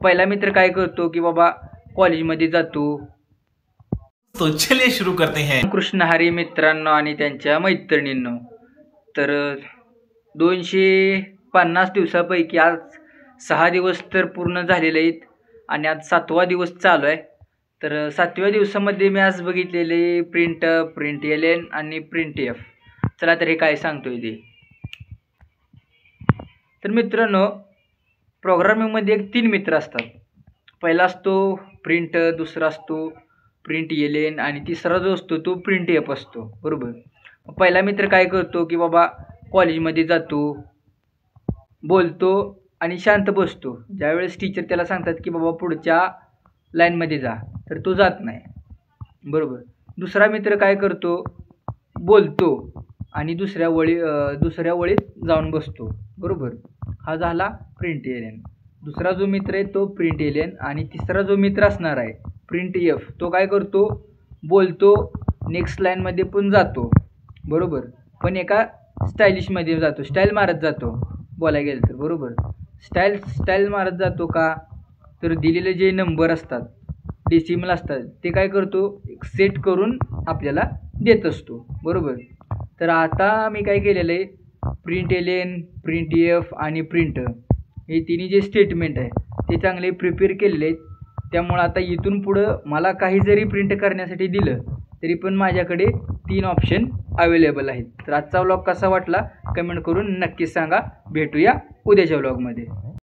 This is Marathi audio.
पहिला मित्र काय करतो की बाबा कॉलेजमध्ये जातो। तो चलिए शुरू करते हैं। कृष्णहरी मित्रांनो आणि त्यांच्या मैत्रिणींनो, तर 250 दिवसापैकी आज 6 दिवस तर पूर्ण झालेले आहेत आणि आज 7वा दिवस चालू आहे। तर 7व्या दिवसामध्ये मी आज बघितलेले प्रिंट एल आणि प्रिंट एफ। चला तर हे काय सांगतोय ते। तर मित्रांनो, प्रोग्रामिंगमध्ये 3 मित्र असतात। पहिला असतो प्रिंट, दुसरा असतो प्रिंट एल आणि तिसरा जो असतो तो प्रिंट एफ असतो, बरोबर। पहिला मित्र काय करतो की बाबा कॉलेजमध्ये जातो, बोलतो आणि शांत बसतो। ज्यावेळेस टीचर त्याला सांगतात की बाबा पुढच्या लाईनमध्ये जा, तर तो जात नाही, बरोबर। दुसरा मित्र काय करतो, बोलतो आणि दुसऱ्या वळीत जाऊन बसतो, बरोबर। हा झाला प्रिंट एल। दुसरा जो मित्र आहे तो प्रिंट एल आणि तिसरा जो मित्र असणार आहे प्रिंट एफ, तो काय करतो, बोलतो, नेक्स्ट लाईनमध्ये पण जातो, बरोबर, पण एका स्टाईलिशमध्ये जातो, स्टाईल मारत जातो बोलायला गेलं तर, बरोबर। स्टाईल मारत जातो का, तर दिलेले जे नंबर असतात, डेसिमल असतात, ते काय करतो सेट करून आपल्याला देत असतो, बरोबर। तर आता मी काय केलेलं आहे, प्रिंट एल, प्रिंट एफ आणि प्रिंट हे तिन्ही जे स्टेटमेंट आहे ते चांगले प्रिपेअर केलेले आहेत। त्यामुळे आता इथून पुढं मला काही जरी प्रिंट करण्यासाठी दिलं तरी पण माझ्याकडे 3 ऑप्शन अवेलेबल आहेत। तर आजचा व्लॉग कसा वाटला कमेंट करून नक्कीच सांगा। भेटूया उद्याच्या व्लॉगमध्ये।